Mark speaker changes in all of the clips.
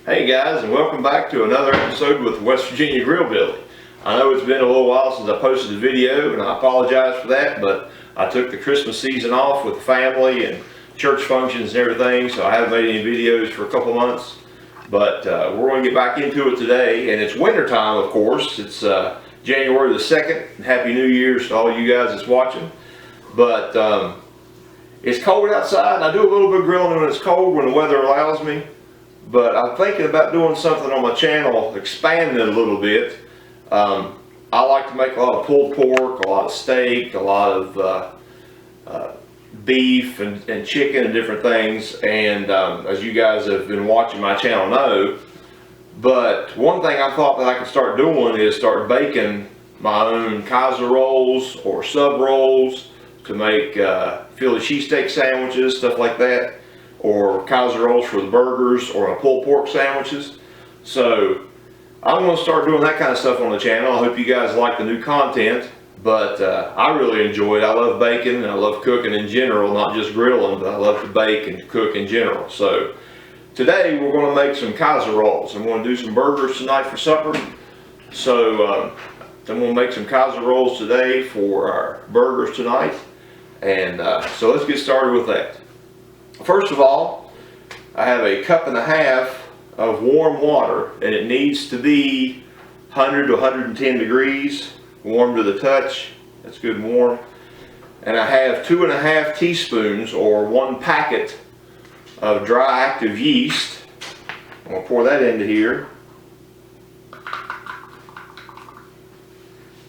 Speaker 1: Hey guys, and welcome back to another episode with West Virginia Grill Billy. I know it's been a little while since I posted a video, and I apologize for that, but I took the Christmas season off with the family and church functions and everything, so I haven't made any videos for a couple months. But we're going to get back into it today, and it's winter time, of course. It's January the 2nd, and Happy New Year's to all you guys that's watching. But it's cold outside, and I do a little bit of grilling when it's cold, when the weather allows me. But I'm thinking about doing something on my channel, expanding it a little bit. I like to make a lot of pulled pork, a lot of steak, a lot of beef and chicken and different things. And as you guys have been watching my channel know, but one thing I thought that I could start doing is start baking my own Kaiser rolls or sub rolls to make Philly cheesesteak sandwiches, stuff like that, or Kaiser rolls for the burgers, or pulled pork sandwiches. So I'm going to start doing that kind of stuff on the channel. I hope you guys like the new content, but I really enjoy it. I love baking and I love cooking in general, not just grilling, but I love to bake and cook in general. So today we're going to make some Kaiser rolls. I'm going to do some burgers tonight for supper. So I'm going to make some Kaiser rolls today for our burgers tonight. And so let's get started with that. First of all, I have a cup and a half of warm water, and it needs to be 100 to 110 degrees, warm to the touch. That's good and warm. And I have 2.5 teaspoons or 1 packet of dry active yeast. I'm going to pour that into here.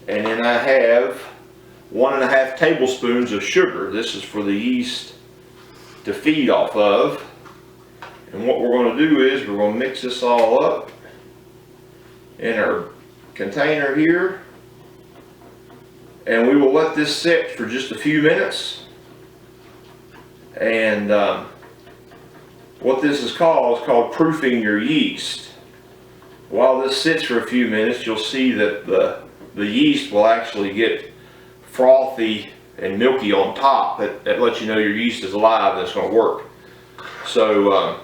Speaker 1: And then I have 1.5 tablespoons of sugar. This is for the yeast to feed off of. And what we're going to do is we're going to mix this all up in our container here, and we will let this sit for just a few minutes. And what this is called proofing your yeast. While this sits for a few minutes, you'll see that the yeast will actually get frothy and milky on top. That lets you know your yeast is alive and it's going to work. So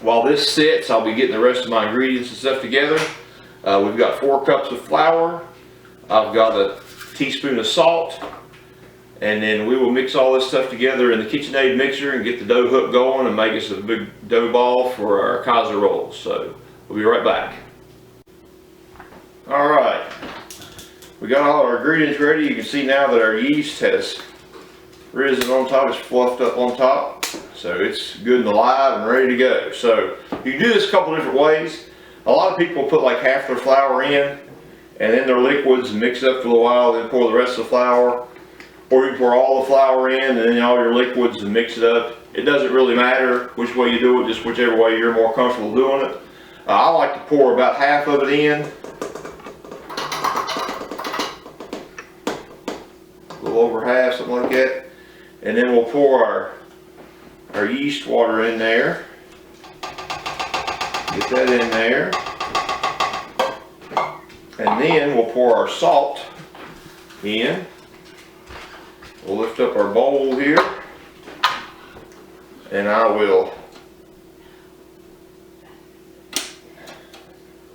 Speaker 1: while this sits, I'll be getting the rest of my ingredients and stuff together. We've got 4 cups of flour. I've got a teaspoon of salt. And then we will mix all this stuff together in the KitchenAid mixer and get the dough hook going and make us a big dough ball for our Kaiser rolls. So we'll be right back. All right. We got all our ingredients ready. You can see now that our yeast has risen on top. It's fluffed up on top. So it's good and alive and ready to go. So you can do this a couple different ways. A lot of people put like half their flour in and then their liquids and mix it up for a little while, then pour the rest of the flour. Or you can pour all the flour in and then all your liquids and mix it up. It doesn't really matter which way you do it, just whichever way you're more comfortable doing it. I like to pour about half of it in. Over half, something like that, and then we'll pour our yeast water in there. Get that in there, and then we'll pour our salt in. We'll lift up our bowl here, and I will,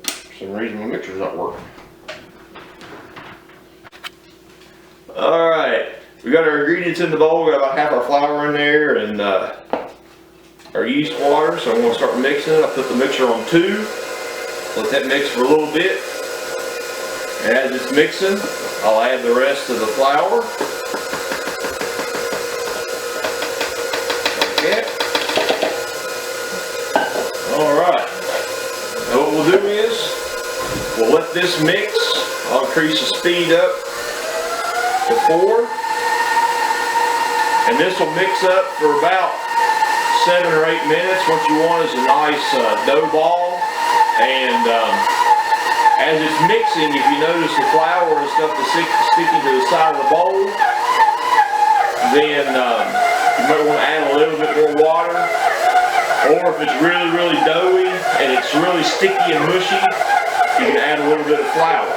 Speaker 1: for some reason my mixer's not working. Alright, we got our ingredients in the bowl. We got about half our flour in there and our yeast water. So I'm going to start mixing it. I'll put the mixer on 2. Let that mix for a little bit. And as it's mixing, I'll add the rest of the flour. Like that. Alright. Now what we'll do is, we'll let this mix. I'll increase the speed up to 4, and this will mix up for about 7 or 8 minutes. What you want is a nice dough ball, and as it's mixing, if you notice the flour and stuff is sticking to the side of the bowl, then you might want to add a little bit more water, or if it's really doughy and it's really sticky and mushy, you can add a little bit of flour.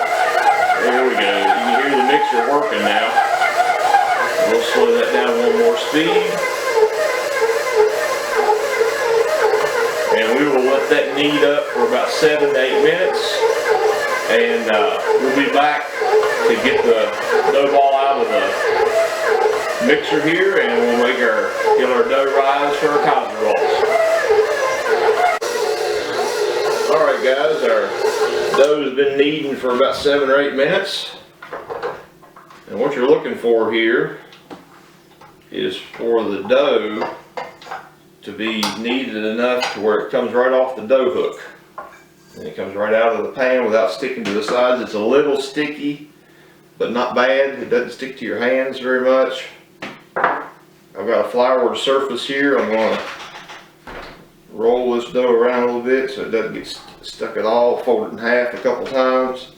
Speaker 1: There we go. You can hear the mixer working now. We'll slow that down 1 more speed. And we will let let that knead up for about 7 to 8 minutes, and we'll be back to get the dough ball out of the mixer here, and we'll get our dough rise for our Kaiser rolls. Alright guys, our dough has been kneading for about 7 or 8 minutes. And what you're looking for here is for the dough to be kneaded enough to where it comes right off the dough hook. And it comes right out of the pan without sticking to the sides. It's a little sticky, but not bad. It doesn't stick to your hands very much. I've got a floured surface here. I'm going to roll this dough around a little bit so it doesn't get stuck at all. Fold it in half a couple times.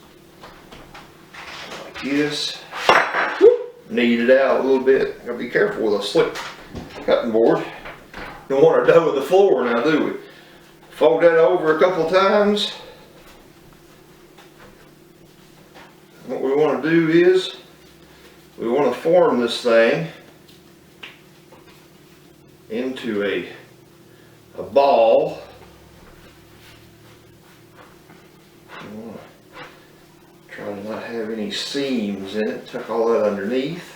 Speaker 1: Like this. Knead it out a little bit. Gotta be careful with a slick cutting board. Don't want our dough on the floor now, do we? Fold that over a couple times. What we want to do is we want to form this thing into a ball. We want to try to not have any seams in it. Tuck all that underneath.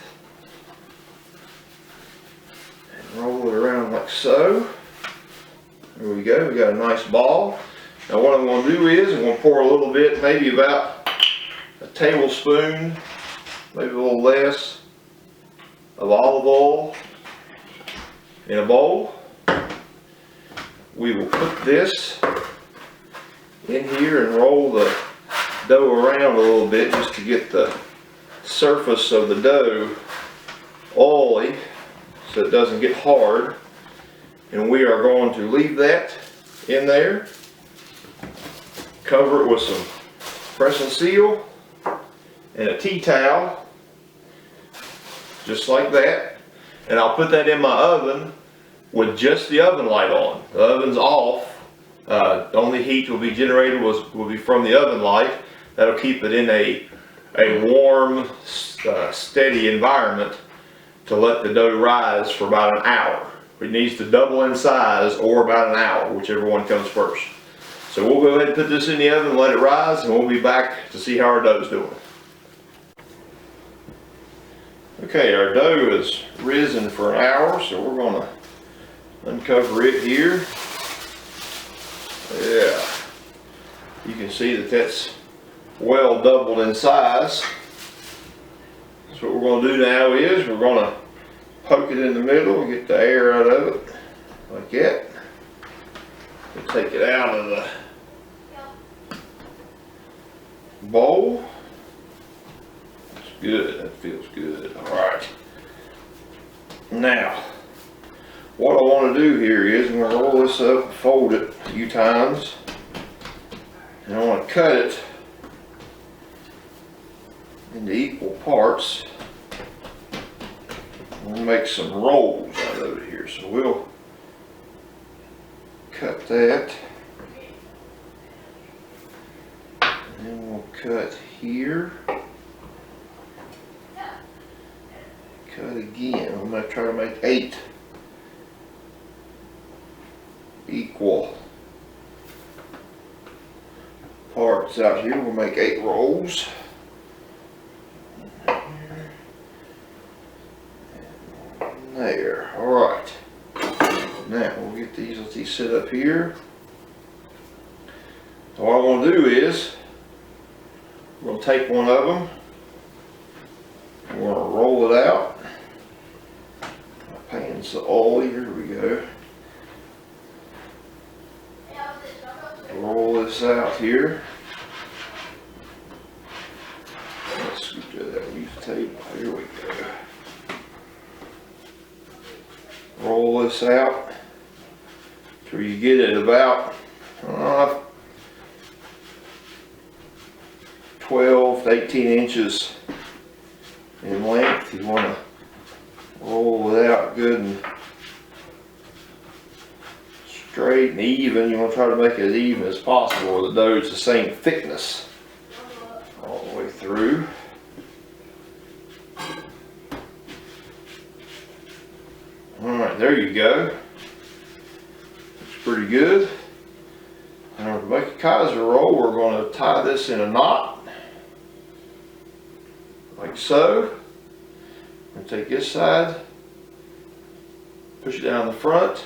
Speaker 1: And roll it around like so. There we go. We got a nice ball. Now what I'm going to do is I'm going to pour a little bit, maybe about a tablespoon, maybe a little less, of olive oil in a bowl. We will put this in here and roll the dough around a little bit just to get the surface of the dough oily so it doesn't get hard. And we are going to leave that in there, cover it with some press and seal and a tea towel, just like that. And I'll put that in my oven with just the oven light on. The oven's off. The only heat will be generated will be from the oven light. That'll keep it in a warm, steady environment to let the dough rise for about an hour. It needs to double in size or about an hour, whichever one comes first. So we'll go ahead and put this in the oven and let it rise, and we'll be back to see how our dough is doing. Okay, our dough is risen for an hour, so we're going to uncover it here. Yeah, you can see that that's well doubled in size. So what we're going to do now is we're going to poke it in the middle and get the air out of it, like that. We'll take it out of the bowl. That's good, that feels good. Alright. Now, what I want to do here is I'm going to roll this up and fold it a few times. And I want to cut it into equal parts. We'll make some rolls out of it here. So we'll cut that. And then we'll cut here. Cut again. I'm going to try to make 8 equal parts out here. We'll make 8 rolls. There. Alright. Now we'll get these, let these sit up here. So what I want to do is we're going to take one of them. We're going to roll it out. My pan's so oily. Here we go. Roll this out here. Let's scoop that use the table. Here we go. Roll this out till you get it about 12 to 18 inches in length. You want to roll it out good and straight and even. You want to try to make it as even as possible where the dough is the same thickness all the way through. Alright, there you go. Looks pretty good. make a Kaiser roll, we're going to tie this in a knot, like so. I'm going to take this side, push it down the front,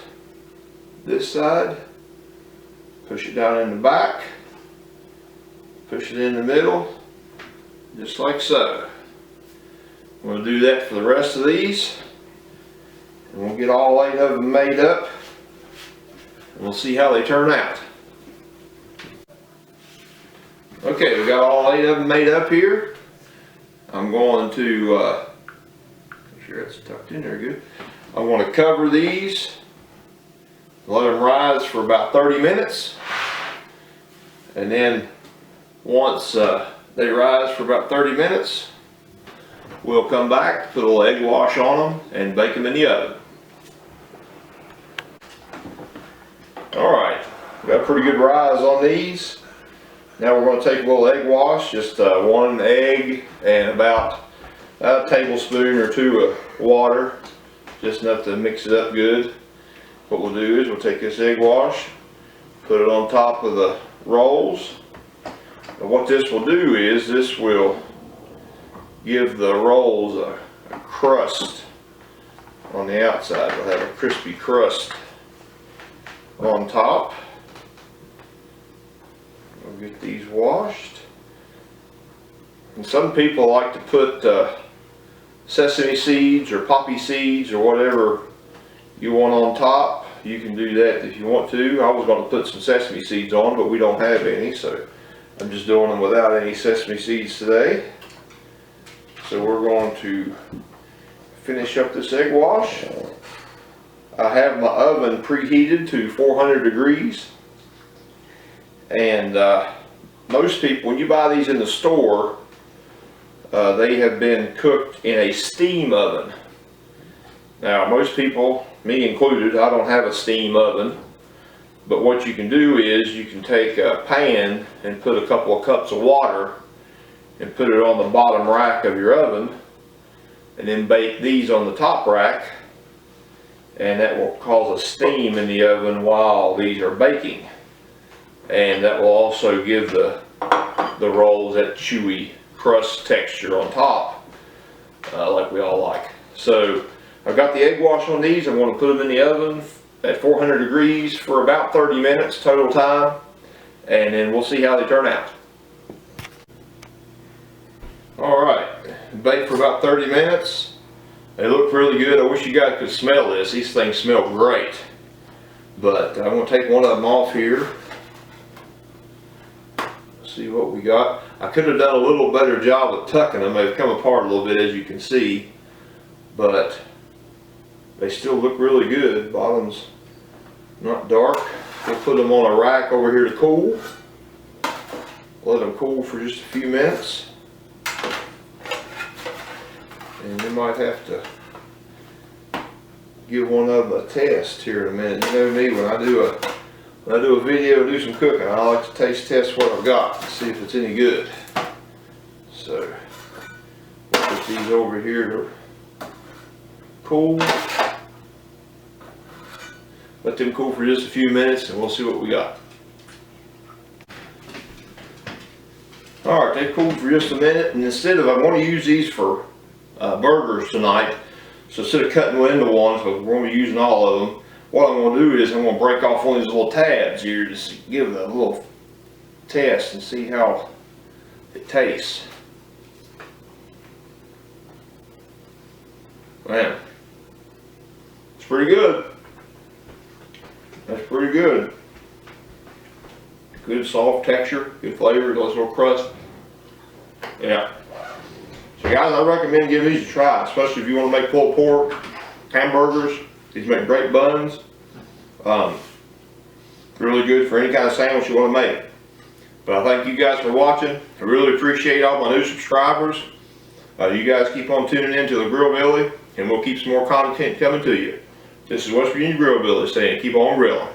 Speaker 1: this side, push it down in the back, push it in the middle, just like so. I'm going to do that for the rest of these, and we'll get all 8 of them made up, and we'll see how they turn out. Okay, we got all 8 of them made up here. I'm going to make sure it's tucked in there good. I'm going to cover these, let them rise for about 30 minutes, and then once they rise for about 30 minutes, we'll come back, put a little egg wash on them, and bake them in the oven. Alright, we got a pretty good rise on these. Now we're going to take a little egg wash, just 1 egg and about a tablespoon or 2 of water, just enough to mix it up good. What we'll do is we'll take this egg wash, put it on top of the rolls. And what this will do is this will give the rolls a crust on the outside. We'll have a crispy crust on top. We'll get these washed. And some people like to put sesame seeds or poppy seeds or whatever you want on top. You can do that if you want to. I was going to put some sesame seeds on, but we don't have any, so I'm just doing them without any sesame seeds today. So we're going to finish up this egg wash. I have my oven preheated to 400 degrees. And most people, when you buy these in the store, they have been cooked in a steam oven. Now most people, me included, I don't have a steam oven. But what you can do is you can take a pan and put a couple of cups of water and put it on the bottom rack of your oven, and then bake these on the top rack, and that will cause a steam in the oven while these are baking. And that will also give the rolls that chewy crust texture on top, like we all like. So I've got the egg wash on these. I'm going to put them in the oven at 400 degrees for about 30 minutes total time, and then we'll see how they turn out. Alright, bake for about 30 minutes. They look really good. I wish you guys could smell this. These things smell great. But I'm going to take one of them off here. See what we got. I could have done a little better job of tucking them. They've come apart a little bit, as you can see, but they still look really good. Bottom's not dark. We'll put them on a rack over here to cool. Let them cool for just a few minutes, and we might have to give one of them a test here in a minute. You know me, when I do a video, do some cooking, I like to taste test what I've got and see if it's any good. So we'll put these over here to cool. Let them cool for just a few minutes and we'll see what we got. Alright, they've cooled for just a minute, and instead of, I want to use these for burgers tonight. So instead of cutting into one, so we're going to be using all of them, what I'm going to do is I'm going to break off one of these little tabs here, just give it a little test and see how it tastes. Man, it's pretty good. That's pretty good. Good soft texture, good flavor, nice little crust. Yeah. So guys, I recommend giving these a try, especially if you want to make pulled pork, hamburgers. These make great buns. Really good for any kind of sandwich you want to make. But I thank you guys for watching. I really appreciate all my new subscribers. You guys keep on tuning in to the Grill Billy, and we'll keep some more content coming to you. This is West Virginia Grill Billy saying keep on grilling.